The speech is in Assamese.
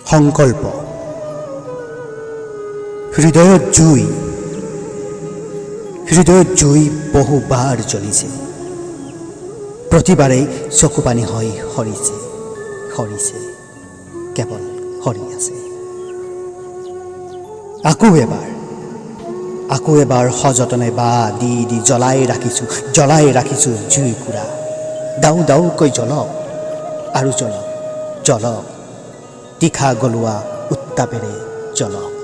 সংকল্প হৃদয়ত জুই বহুবাৰ জ্বলিছে প্ৰতিবাৰেই চকুপানী হৈ সৰিছে কেৱল সৰি আছে আকৌ এবাৰ সযতনে বা দি জ্বলাই ৰাখিছোঁ জুই কুৰা দাউকৈ জ্বলক আৰু জ্বলক তীখা গলোৱা উত্তাপেৰে জ্বলক